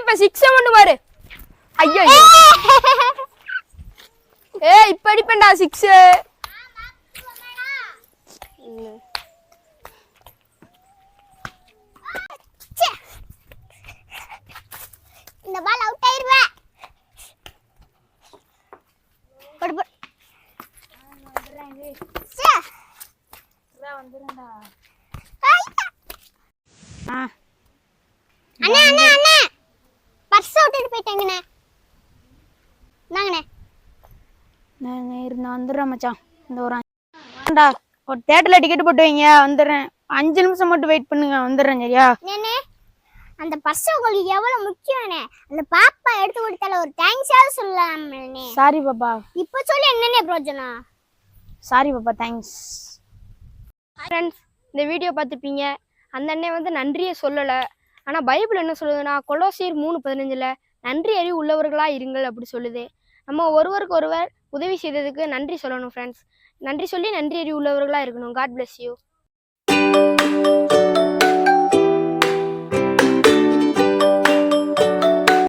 இப்ப 6 மட்டும் பாரு. ஐயோ ஏய் இப்ப அடிப்பேன்டா 6. இந்த பால் அவுட் ஆயிருவே. படு படு. சே இதா வந்துறடா. அண்ணா அண்ணா அண்ணா பர்ஸ் விட்டுட்டு போயிட்டேங்கண்ணே. நாங்கண்ணே நான் இருந்தா வந்துடுறேன் மச்சான். இந்த ஒரு ஒரு தியேட்டர்ல டிக்கெட் போட்டு வைங்க, வந்துடுறேன். 5 நிமிஷம் மட்டும் வெயிட் பண்ணுங்க, வந்துடுறேன். சரியா? நேனே அந்த பர்ஸ் உங்களுக்கு எவ்வளவு முக்கியம்னே. அந்த பாப்பா எடுத்து கொடுத்தால ஒரு தேங்க்ஸாவது சொல்லலாம்னே. சாரி பாப்பா. இப்போ சொல்லி என்னன்னே பிரயோஜனம்? சாரி பாப்பா, தேங்க்ஸ். ஃப்ரெண்ட்ஸ், இந்த வீடியோ பார்த்துப்பீங்க. அந்த அண்ணன் வந்து நன்றியை சொல்லலை. ஆனால் பைபிள் என்ன சொல்லுதுன்னா, கொலோசியர் 3:15 நன்றி அறிவு உள்ளவர்களாக இருங்கள் அப்படி சொல்லுது. நம்ம ஒருவருக்கு ஒருவர் உதவி செய்ததுக்கு நன்றி சொல்லணும் ஃப்ரெண்ட்ஸ். நன்றி சொல்லி நன்றி அறிவு உள்ளவர்களாக இருக்கணும். God bless you.